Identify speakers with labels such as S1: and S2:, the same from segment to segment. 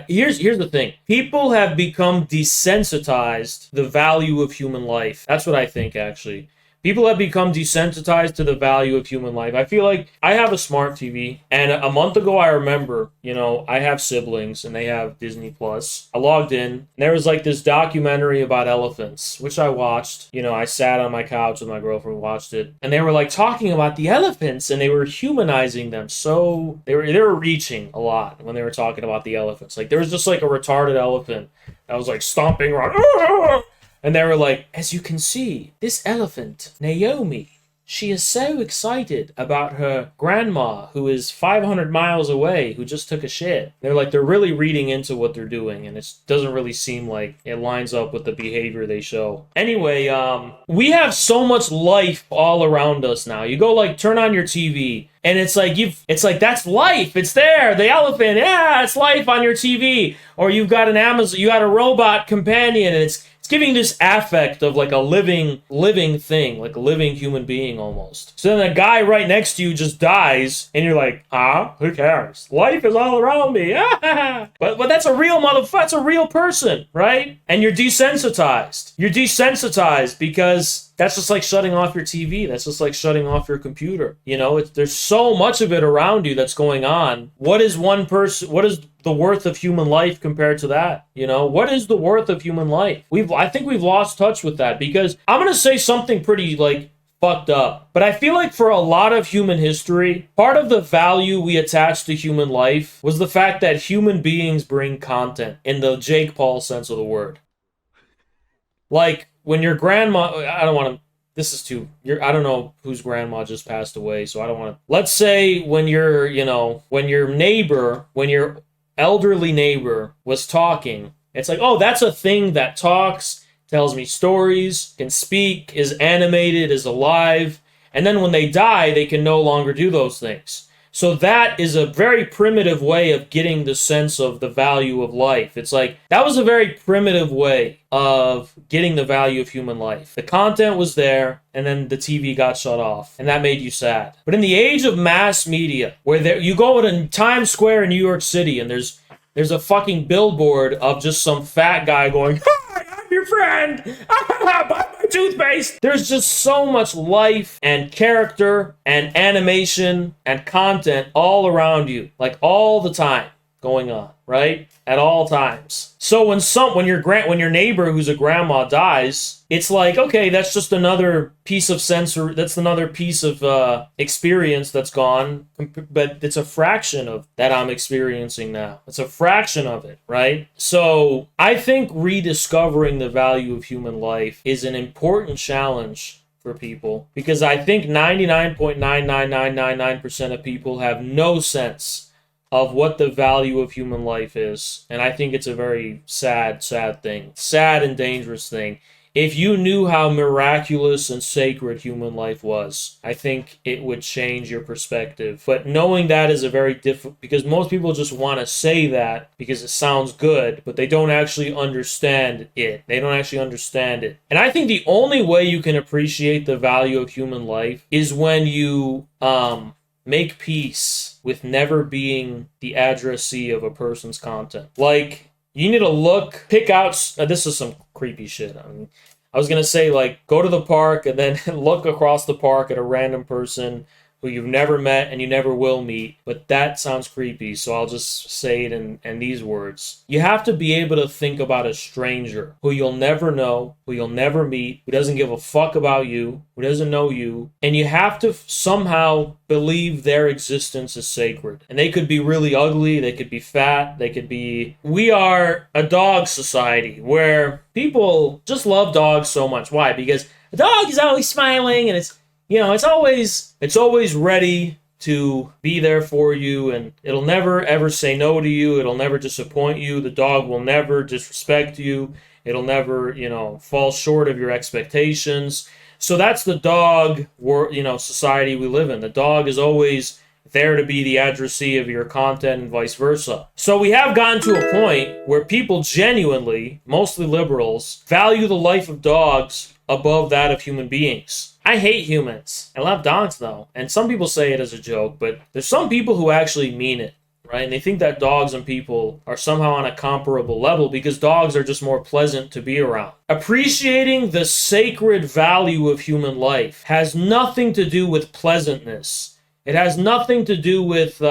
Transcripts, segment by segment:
S1: Here's the thing. People have become desensitized to the value of human life. That's what I think, actually. People have become desensitized to the value of human life. I feel like I have a smart TV, and a month ago I remember, I have siblings and they have Disney Plus. I logged in, and there was like this documentary about elephants, which I watched. I sat on my couch with my girlfriend, watched it, and they were like talking about the elephants, and they were humanizing them. So they were reaching a lot when they were talking about the elephants. Like there was just like a retarded elephant that was like stomping around. And they were like, as you can see, this elephant, Naomi, she is so excited about her grandma who is 500 miles away who just took a shit. They're really reading into what they're doing, and it doesn't really seem like it lines up with the behavior they show. Anyway, we have so much life all around us now. You go turn on your TV, and it's like that's life. It's there. The elephant, yeah, it's life on your TV. Or you've got an Amazon, you got a robot companion, and it's giving this affect of like a living thing, like a living human being almost. So then the guy right next to you just dies, and you're like, who cares? Life is all around me. But that's a real that's a real person, right? And you're desensitized. You're desensitized because that's just like shutting off your TV. That's just like shutting off your computer. There's so much of it around you that's going on. What is the worth of human life compared to that? What is the worth of human life? I think we've lost touch with that, because I'm going to say something pretty fucked up. But I feel like for a lot of human history, part of the value we attach to human life was the fact that human beings bring content in the Jake Paul sense of the word. Like when your grandma, I don't want to, this is too, I don't know whose grandma just passed away, so I don't want to, let's say when your elderly neighbor was talking, it's like, oh, that's a thing that talks, tells me stories, can speak, is animated, is alive, and then when they die, they can no longer do those things. So that is a very primitive way of getting the sense of the value of life. It's like, that was a very primitive way of getting the value of human life. The content was there, and then the TV got shut off, and that made you sad. But in the age of mass media, where you go to Times Square in New York City, and there's a fucking billboard of just some fat guy going, "Hi, I'm your friend. Buy my toothpaste." There's just so much life and character and animation and content all around you, like all the time going on, right? At all times. So when your neighbor who's a grandma dies, it's like, okay, that's just another piece of that's another piece of experience that's gone, but it's a fraction of that I'm experiencing now. It's a fraction of it, right? So I think rediscovering the value of human life is an important challenge for people, because I think 99.99999% of people have no sense of what the value of human life is. And I think it's a very sad thing. Sad and dangerous thing. If you knew how miraculous and sacred human life was, I think it would change your perspective. But knowing that is a very difficult, because most people just want to say that because it sounds good, but they don't actually understand it. They don't actually understand it. And I think the only way you can appreciate the value of human life is when you make peace with never being the addressee of a person's content. Like, you need to pick out, this is some creepy shit. I was going to say, go to the park and then look across the park at a random person who you've never met and you never will meet, but that sounds creepy, so I'll just say it in these words. You have to be able to think about a stranger who you'll never know, who you'll never meet, who doesn't give a fuck about you, who doesn't know you, and you have to somehow believe their existence is sacred. And they could be really ugly, they could be fat, we are a dog society where people just love dogs so much. Why? Because a dog is always smiling, and it's always ready to be there for you, and it'll never ever say no to you. It'll never disappoint you. The dog will never disrespect you. It'll never, fall short of your expectations. So that's the dog society we live in. The dog is always there to be the addressee of your content and vice versa. So we have gotten to a point where people genuinely, mostly liberals, value the life of dogs above that of human beings. I hate humans. I love dogs, though. And some people say it as a joke, but there's some people who actually mean it, right? And they think that dogs and people are somehow on a comparable level because dogs are just more pleasant to be around. Appreciating the sacred value of human life has nothing to do with pleasantness. It has nothing to do with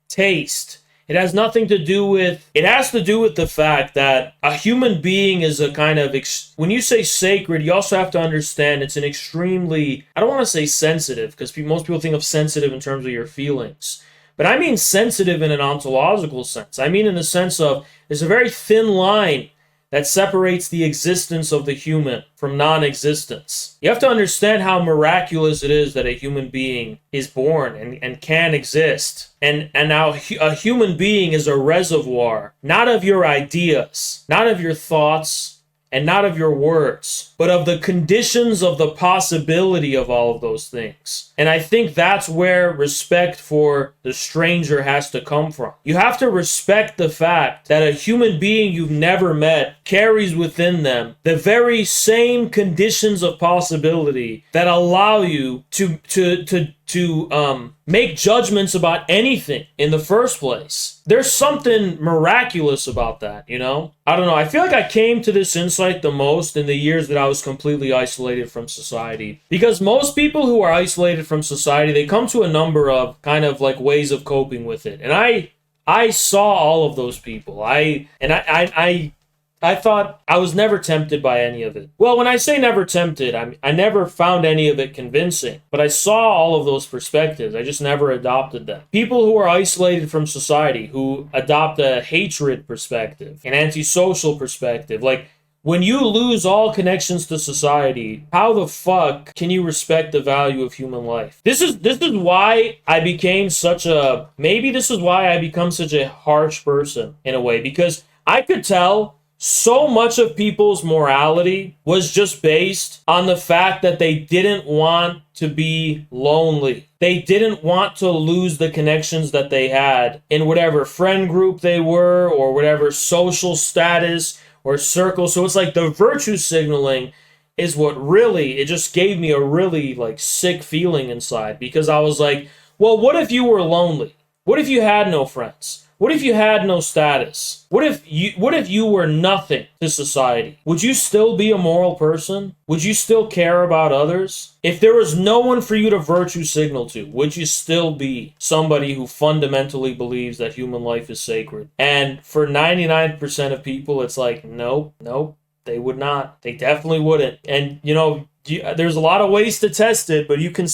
S1: taste. It has nothing to do with, it has to do with the fact that a human being is a kind of, when you say sacred, you also have to understand it's an extremely, I don't want to say sensitive, because most people think of sensitive in terms of your feelings. But I mean sensitive in an ontological sense. I mean in the sense of, there's a very thin line that separates the existence of the human from non-existence. You have to understand how miraculous it is that a human being is born and can exist. And now a human being is a reservoir, not of your ideas, not of your thoughts, and not of your words, but of the conditions of the possibility of all of those things. And I think that's where respect for the stranger has to come from. You have to respect the fact that a human being you've never met carries within them the very same conditions of possibility that allow you to make judgments about anything in the first place. There's something miraculous about that, you know? I don't know. I feel like I came to this insight the most in the years that I was completely isolated from society. Because most people who are isolated from society, they come to a number of kind of like ways of coping with it. And I saw all of those people. I thought I was never tempted by any of it. Well, when I say never tempted, I never found any of it convincing. But I saw all of those perspectives. I just never adopted them. People who are isolated from society, who adopt a hatred perspective, an antisocial perspective, like when you lose all connections to society, how the fuck can you respect the value of human life? This is why I became maybe this is why I become such a harsh person in a way, because I could tell so much of people's morality was just based on the fact that they didn't want to be lonely. They didn't want to lose the connections that they had in whatever friend group they were or whatever social status or circle. So it's like the virtue signaling is what really, it just gave me a really like sick feeling inside, because I was like, well, what if you were lonely? What if you had no friends? What if you had no status? What if you were nothing to society? Would you still be a moral person? Would you still care about others? If there was no one for you to virtue signal to, would you still be somebody who fundamentally believes that human life is sacred? And for 99% of people, it's like, nope, they would not. They definitely wouldn't. And, you know, there's a lot of ways to test it, but you can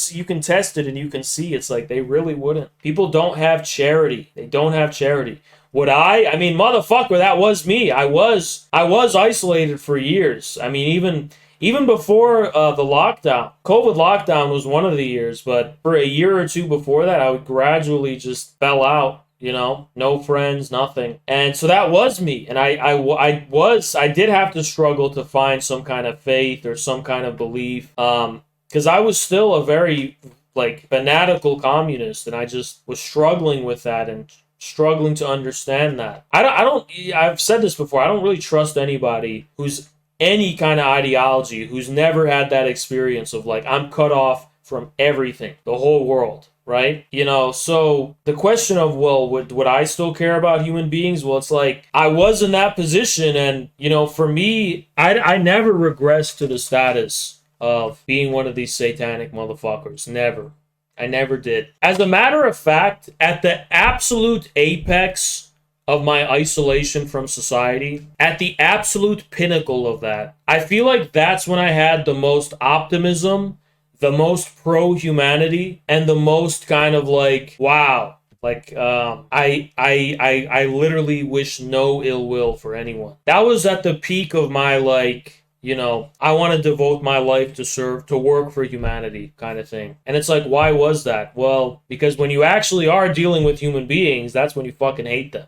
S1: test it and you can see it's like they really wouldn't. People don't have charity. They don't have charity. Would I mean, motherfucker, that was me. I was isolated for years. I mean, even before the lockdown, COVID lockdown was one of the years, but for a year or two before that, I would gradually just fell out. You know, no friends, nothing. And so that was me. And I did have to struggle to find some kind of faith or some kind of belief. Because I was still a very, like, fanatical communist. And I just was struggling with that and struggling to understand that. I've said this before, I don't really trust anybody who's any kind of ideology, who's never had that experience of, like, I'm cut off from everything, the whole world. Right? You know, so the question of, well, would I still care about human beings? Well, it's like, I was in that position, and, you know, for me, I never regressed to the status of being one of these satanic motherfuckers. Never. I never did. As a matter of fact, at the absolute apex of my isolation from society, at the absolute pinnacle of that, I feel like that's when I had the most optimism, the most pro-humanity, and the most kind of like, wow, like, I literally wish no ill will for anyone. That was at the peak of my, like, you know, I want to devote my life to work for humanity kind of thing. And it's like, why was that? Well, because when you actually are dealing with human beings, that's when you fucking hate them.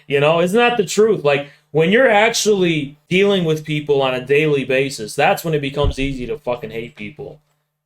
S1: You know, isn't that the truth? Like, when you're actually dealing with people on a daily basis, that's when it becomes easy to fucking hate people.